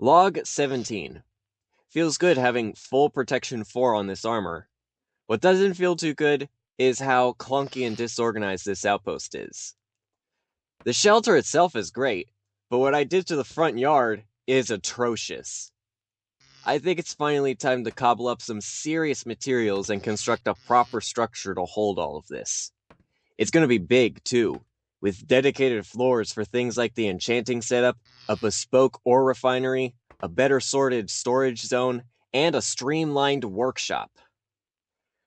Log 17. Feels good having full protection 4 on this armor. What doesn't feel too good is how clunky and disorganized this outpost is. The shelter itself is great, but what I did to the front yard is atrocious. I think it's finally time to cobble up some serious materials and construct a proper structure to hold all of this. It's going to be big, too, with dedicated floors for things like the enchanting setup, a bespoke ore refinery, a better sorted storage zone, and a streamlined workshop.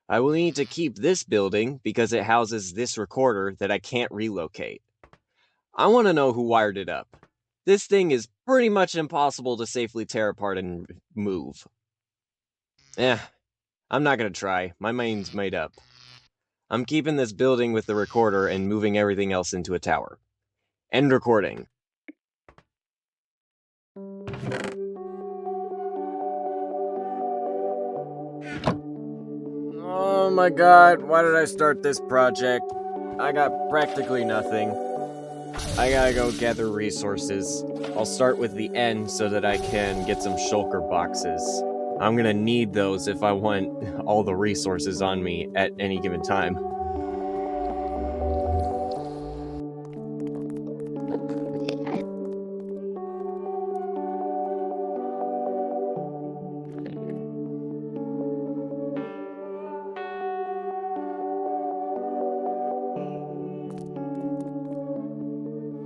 I will need to keep this building because it houses this recorder that I can't relocate. I want to know who wired it up. This thing is pretty much impossible to safely tear apart and move. I'm not going to try. My mind's made up. I'm keeping this building with the recorder and moving everything else into a tower. End recording. Oh my god, why did I start this project? I got practically nothing. I gotta go gather resources. I'll start with the end so that I can get some shulker boxes. I'm gonna need those if I want all the resources on me at any given time.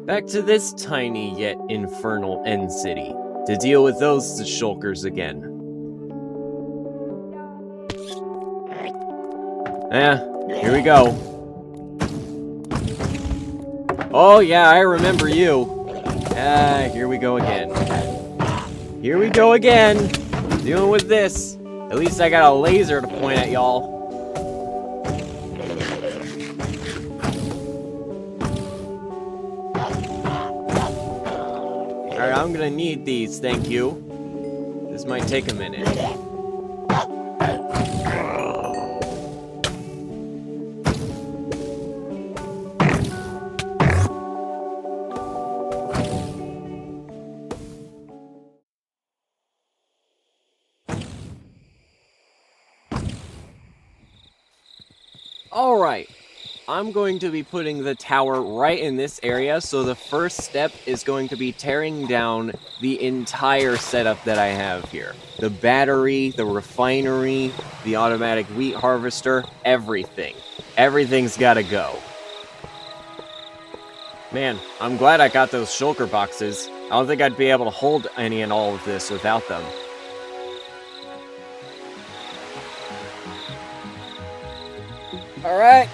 Back to this tiny yet infernal end city to deal with those shulkers again. Here we go. Oh yeah, I remember you. Here we go again. Here we go again. Dealing with this. At least I got a laser to point at y'all. Alright, I'm gonna need these, thank you. This might take a minute. Alright, I'm going to be putting the tower right in this area, so the first step is going to be tearing down the entire setup that I have here. The battery, the refinery, the automatic wheat harvester, everything. Everything's gotta go. Man, I'm glad I got those shulker boxes. I don't think I'd be able to hold any and all of this without them. Alright.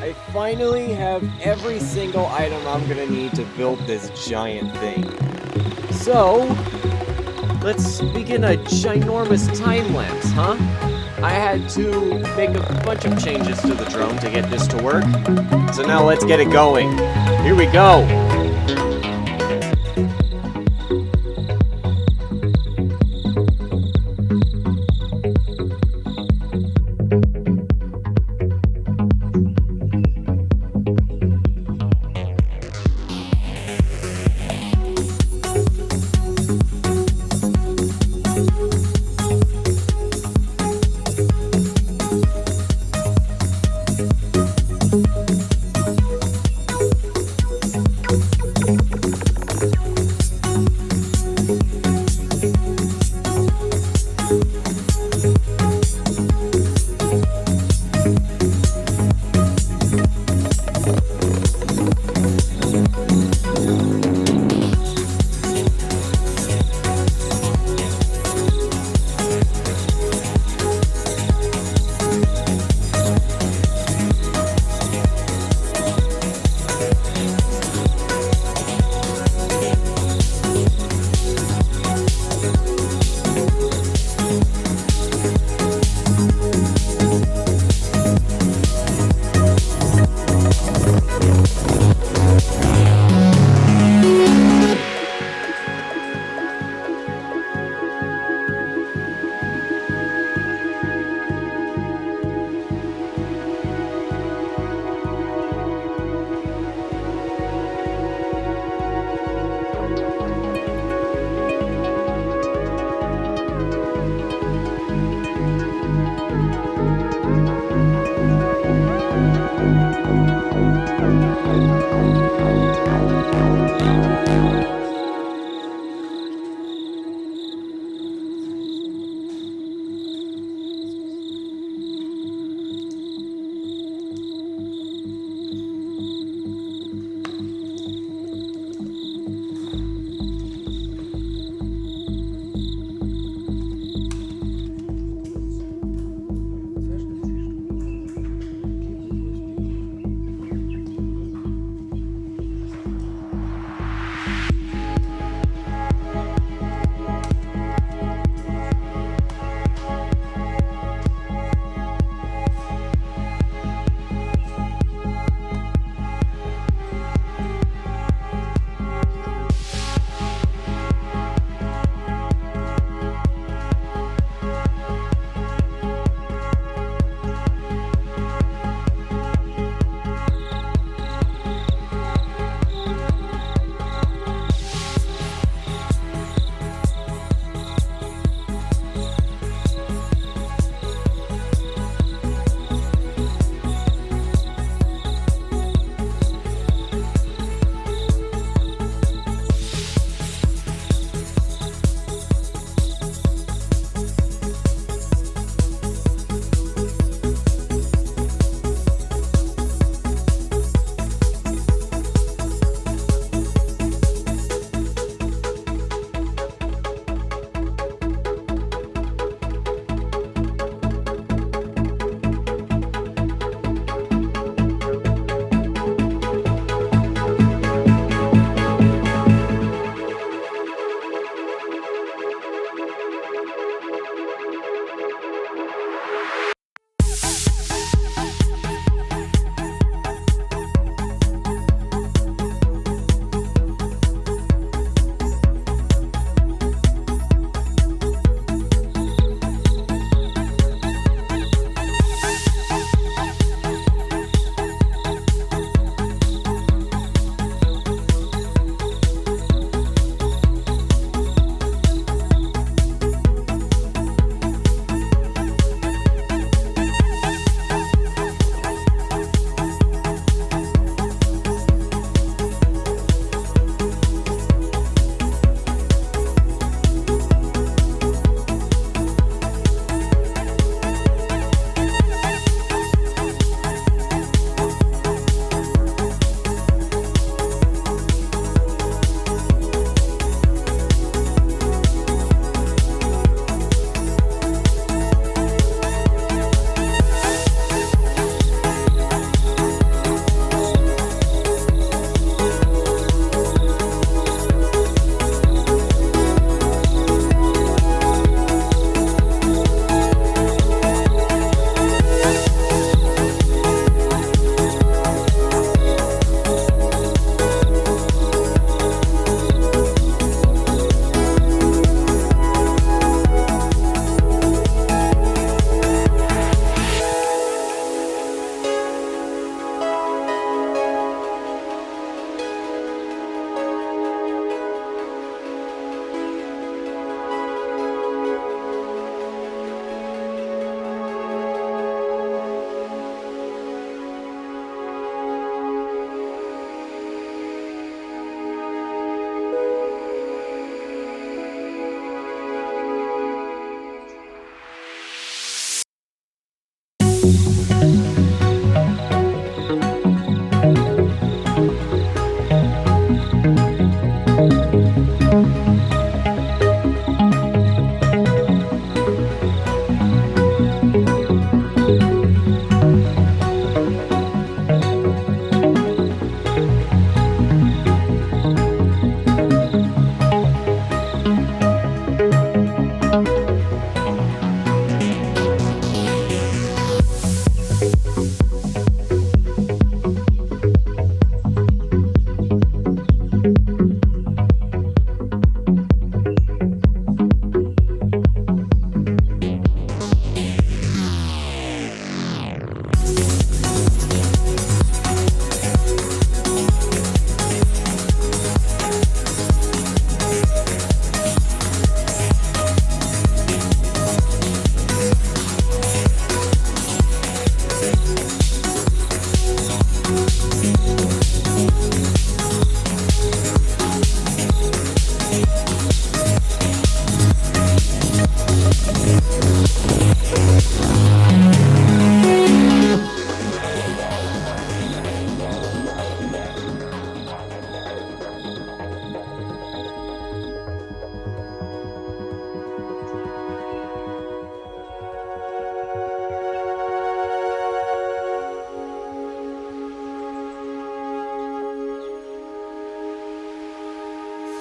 I finally have every single item I'm gonna need to build this giant thing. So, let's begin a ginormous time lapse, huh? I had to make a bunch of changes to the drone to get this to work. So now let's get it going. Here we go!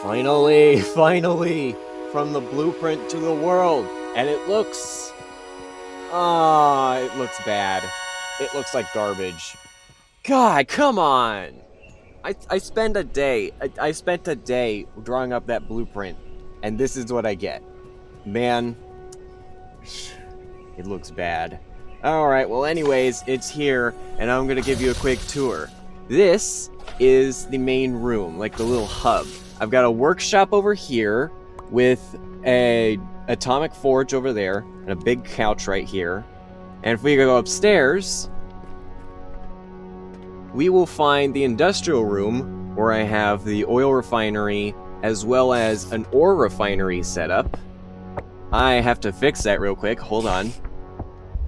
Finally, from the blueprint to the world, and it looks bad. It looks like garbage. God, come on! I spent a day drawing up that blueprint, and this is what I get. Man, it looks bad. Alright, well anyways, it's here, and I'm gonna give you a quick tour. This is the main room, like the little hub. I've got a workshop over here with a atomic forge over there and a big couch right here. And if we go upstairs, we will find the industrial room where I have the oil refinery as well as an ore refinery set up. I have to fix that real quick. Hold on.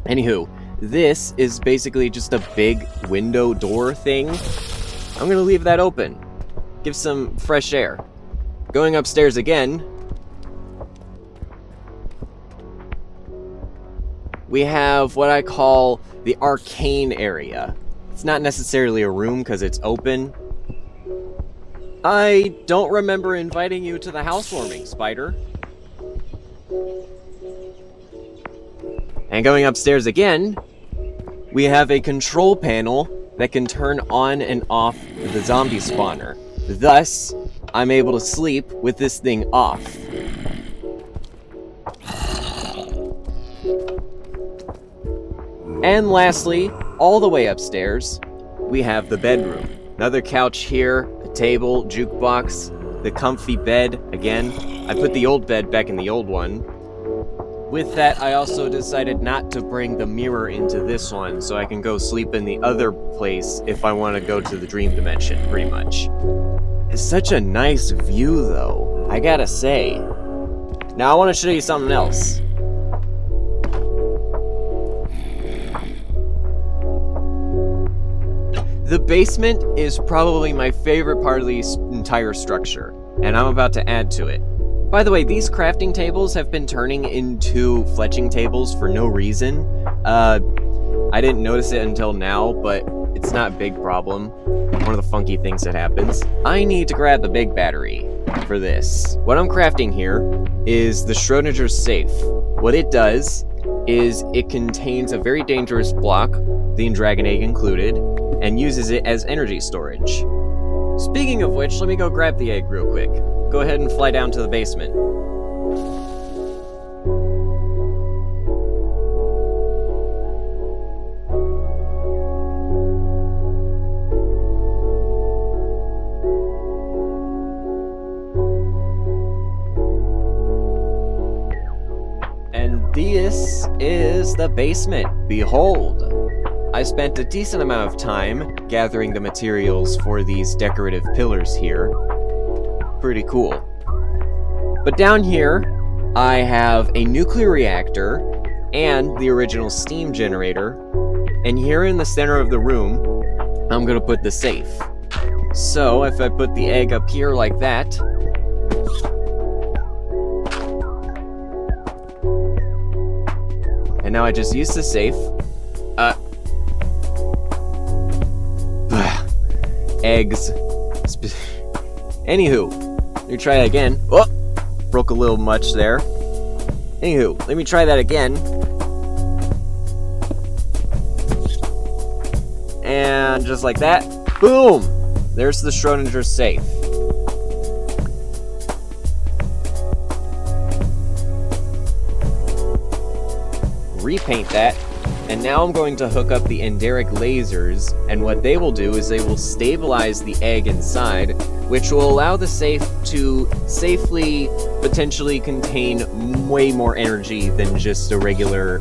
Anywho, this is basically just a big window door thing. I'm gonna leave that open. Give some fresh air. Going upstairs again, we have what I call the arcane area. It's not necessarily a room because it's open. I don't remember inviting you to the housewarming, Spider. And going upstairs again, we have a control panel that can turn on and off the zombie spawner. Thus, I'm able to sleep with this thing off. And lastly, all the way upstairs, we have the bedroom. Another couch here, a table, jukebox, the comfy bed. Again, I put the old bed back in the old one. With that, I also decided not to bring the mirror into this one, so I can go sleep in the other place if I want to go to the dream dimension, pretty much. It's such a nice view, though, I gotta say. Now I want to show you something else. The basement is probably my favorite part of the entire structure, and I'm about to add to it. By the way, these crafting tables have been turning into fletching tables for no reason. I didn't notice it until now, but it's not a big problem. One of the funky things that happens. I need to grab the big battery for this. What I'm crafting here is the Schrodinger's safe. What it does is it contains a very dangerous block, the dragon egg included, and uses it as energy storage. Speaking of which, let me go grab the egg real quick. Go ahead and fly down to the basement. And this is the basement. Behold! I spent a decent amount of time gathering the materials for these decorative pillars here. Pretty cool. But down here, I have a nuclear reactor and the original steam generator. And here in the center of the room, I'm gonna put the safe. So if I put the egg up here like that, and now I just use the safe. Eggs. Anywho, let me try that again. Oh, broke a little much there. Anywho, let me try that again. And just like that, boom! There's the Schrodinger safe. Repaint that. And now I'm going to hook up the Enderic lasers, and what they will do is they will stabilize the egg inside, which will allow the safe to safely potentially contain way more energy than just a regular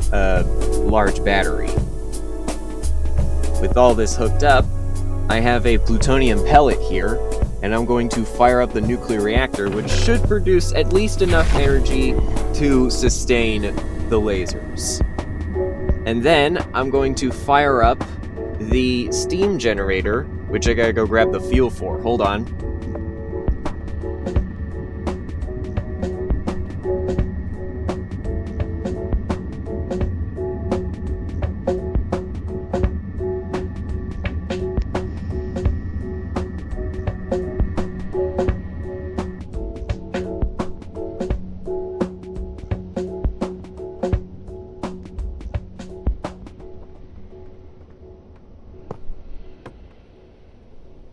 large battery. With all this hooked up, I have a plutonium pellet here, and I'm going to fire up the nuclear reactor, which should produce at least enough energy to sustain the lasers. And then I'm going to fire up the steam generator, which I gotta go grab the fuel for. Hold on.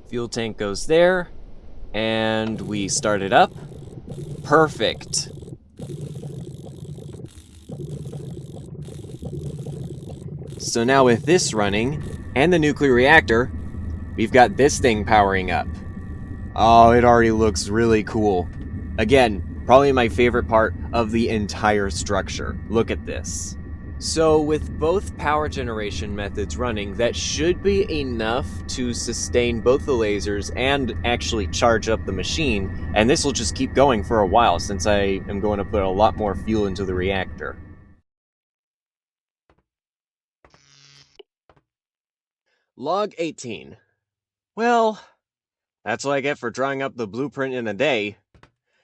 Fuel tank goes there, and we start it up. Perfect. So now with this running, and the nuclear reactor, we've got this thing powering up. Oh, it already looks really cool. Again, probably my favorite part of the entire structure. Look at this. So with both power generation methods running, that should be enough to sustain both the lasers and actually charge up the machine, and this will just keep going for a while since I am going to put a lot more fuel into the reactor. Log 18. Well, that's what I get for drawing up the blueprint in a day.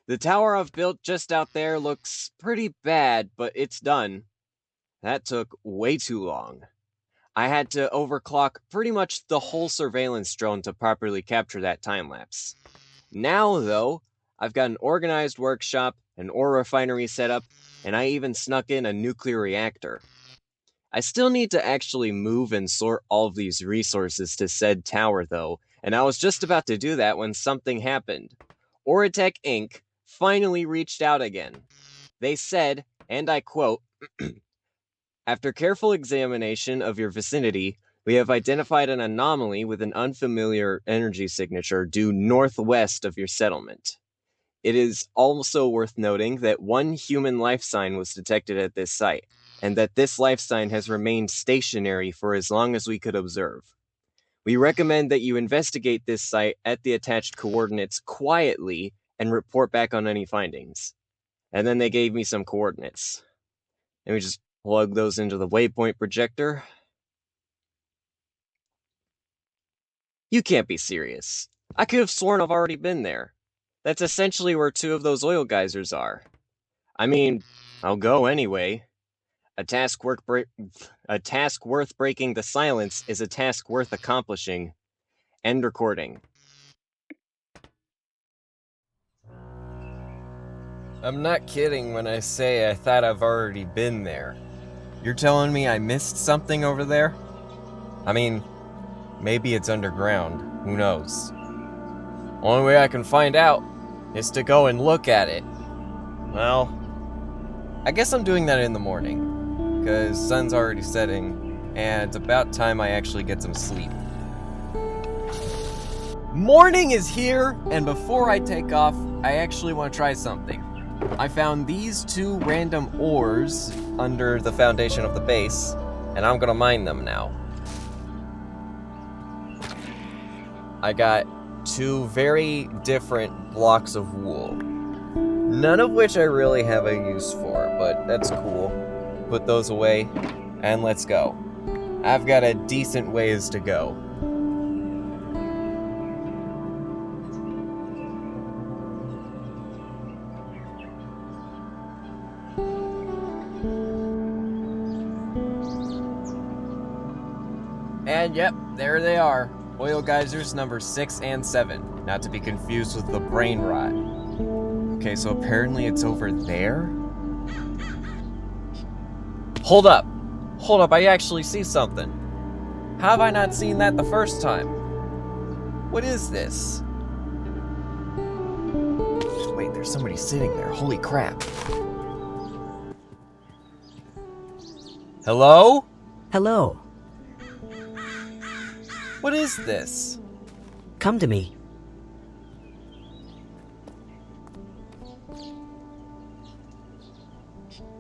The tower I've built just out there looks pretty bad, but it's done. That took way too long. I had to overclock pretty much the whole surveillance drone to properly capture that time lapse. Now, though, I've got an organized workshop, an ore refinery set up, and I even snuck in a nuclear reactor. I still need to actually move and sort all of these resources to said tower, though, and I was just about to do that when something happened. Oratech Inc. finally reached out again. They said, and I quote, "After careful examination of your vicinity, we have identified an anomaly with an unfamiliar energy signature due northwest of your settlement. It is also worth noting that one human life sign was detected at this site, and that this life sign has remained stationary for as long as we could observe. We recommend that you investigate this site at the attached coordinates quietly and report back on any findings." And then they gave me some coordinates. Let me just plug those into the waypoint projector. You can't be serious. I could have sworn I've already been there. That's essentially where two of those oil geysers are. I mean, I'll go anyway. A task worth breaking the silence is a task worth accomplishing. End recording. I'm not kidding when I say I thought I've already been there. You're telling me I missed something over there? I mean, maybe it's underground. Who knows? Only way I can find out is to go and look at it. Well, I guess I'm doing that in the morning, because sun's already setting, and it's about time I actually get some sleep. Morning is here, and before I take off, I actually want to try something. I found these two random ores under the foundation of the base, and I'm gonna mine them now. I got two very different blocks of wool, none of which I really have a use for, but that's cool. Put those away, and let's go. I've got a decent ways to go. And yep, there they are. Oil geysers number 6 and 7, not to be confused with the brain rot. Okay, so apparently it's over there? Hold up, I actually see something. How have I not seen that the first time? What is this? Wait, there's somebody sitting there, holy crap. Hello? Hello. What is this? Come to me.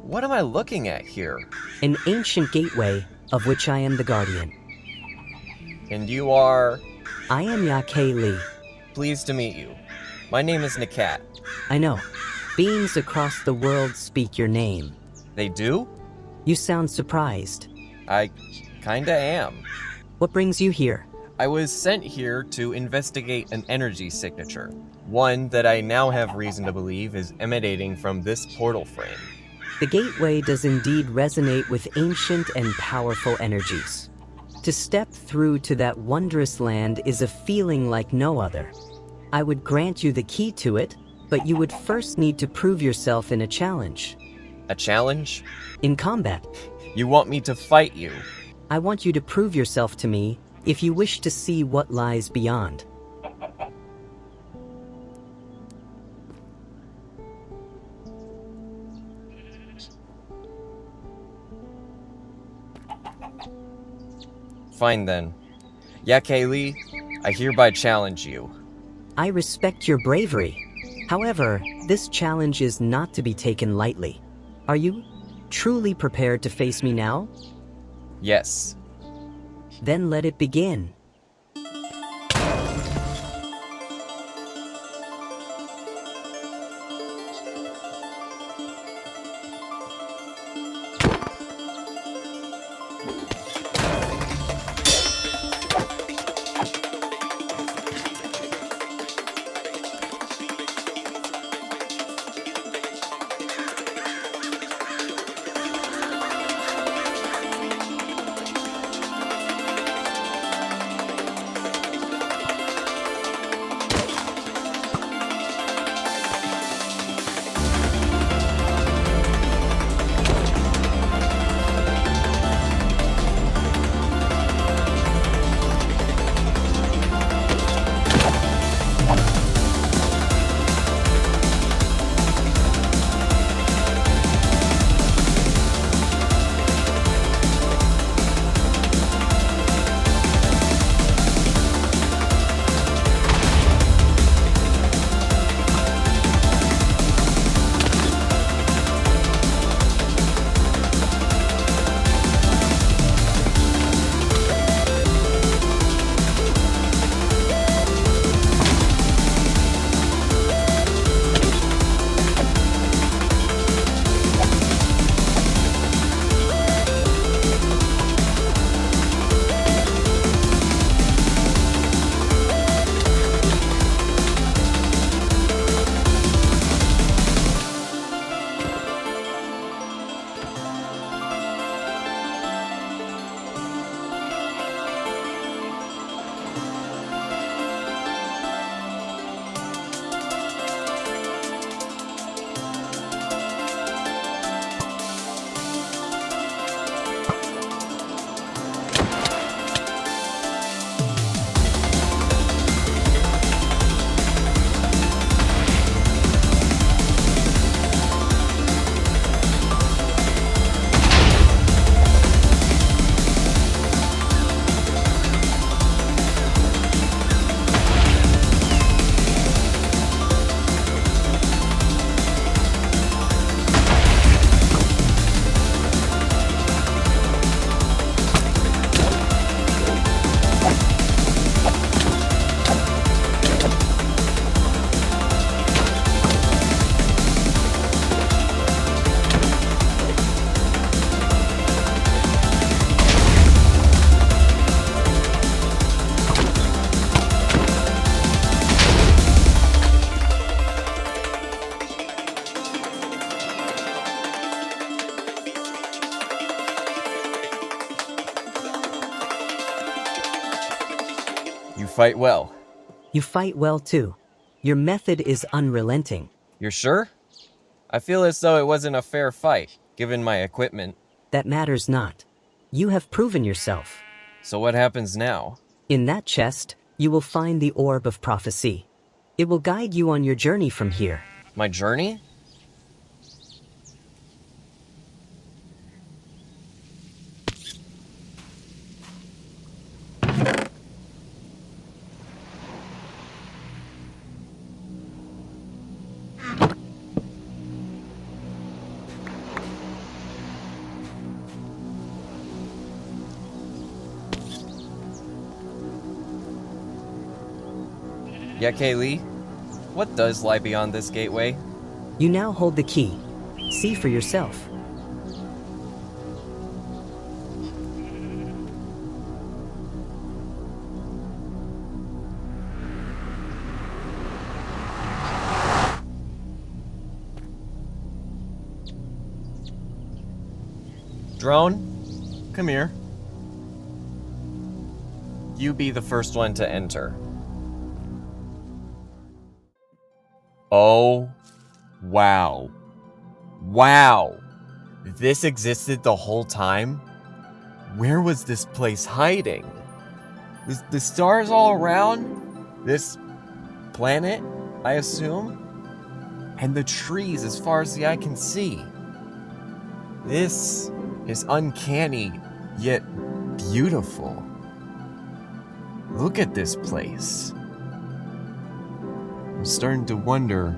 What am I looking at here? An ancient gateway, of which I am the guardian. And you are? I am Yake Lee. Pleased to meet you. My name is Nakat. I know. Beings across the world speak your name. They do? You sound surprised. I kinda am. What brings you here? I was sent here to investigate an energy signature. One that I now have reason to believe is emanating from this portal frame. The gateway does indeed resonate with ancient and powerful energies. To step through to that wondrous land is a feeling like no other. I would grant you the key to it, but you would first need to prove yourself in a challenge. A challenge? In combat. You want me to fight you? I want you to prove yourself to me if you wish to see what lies beyond. Fine then. Kaylee, I hereby challenge you. I respect your bravery. However, this challenge is not to be taken lightly. Are you truly prepared to face me now? Yes. Then let it begin. You fight well. You fight well too. Your method is unrelenting. You're sure? I feel as though it wasn't a fair fight, given my equipment. That matters not. You have proven yourself. So what happens now? In that chest, you will find the Orb of Prophecy. It will guide you on your journey from here. My journey? Kaylee, what does lie beyond this gateway? You now hold the key. See for yourself. Drone, come here. You be the first one to enter. Oh, wow. Wow! This existed the whole time? Where was this place hiding? The stars all around? This planet, I assume? And the trees as far as the eye can see. This is uncanny, yet beautiful. Look at this place. I'm starting to wonder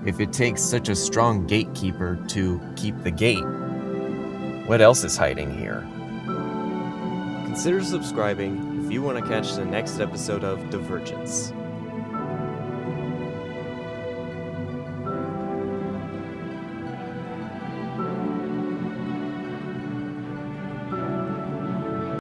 if it takes such a strong gatekeeper to keep the gate. What else is hiding here? Consider subscribing if you want to catch the next episode of Divergence.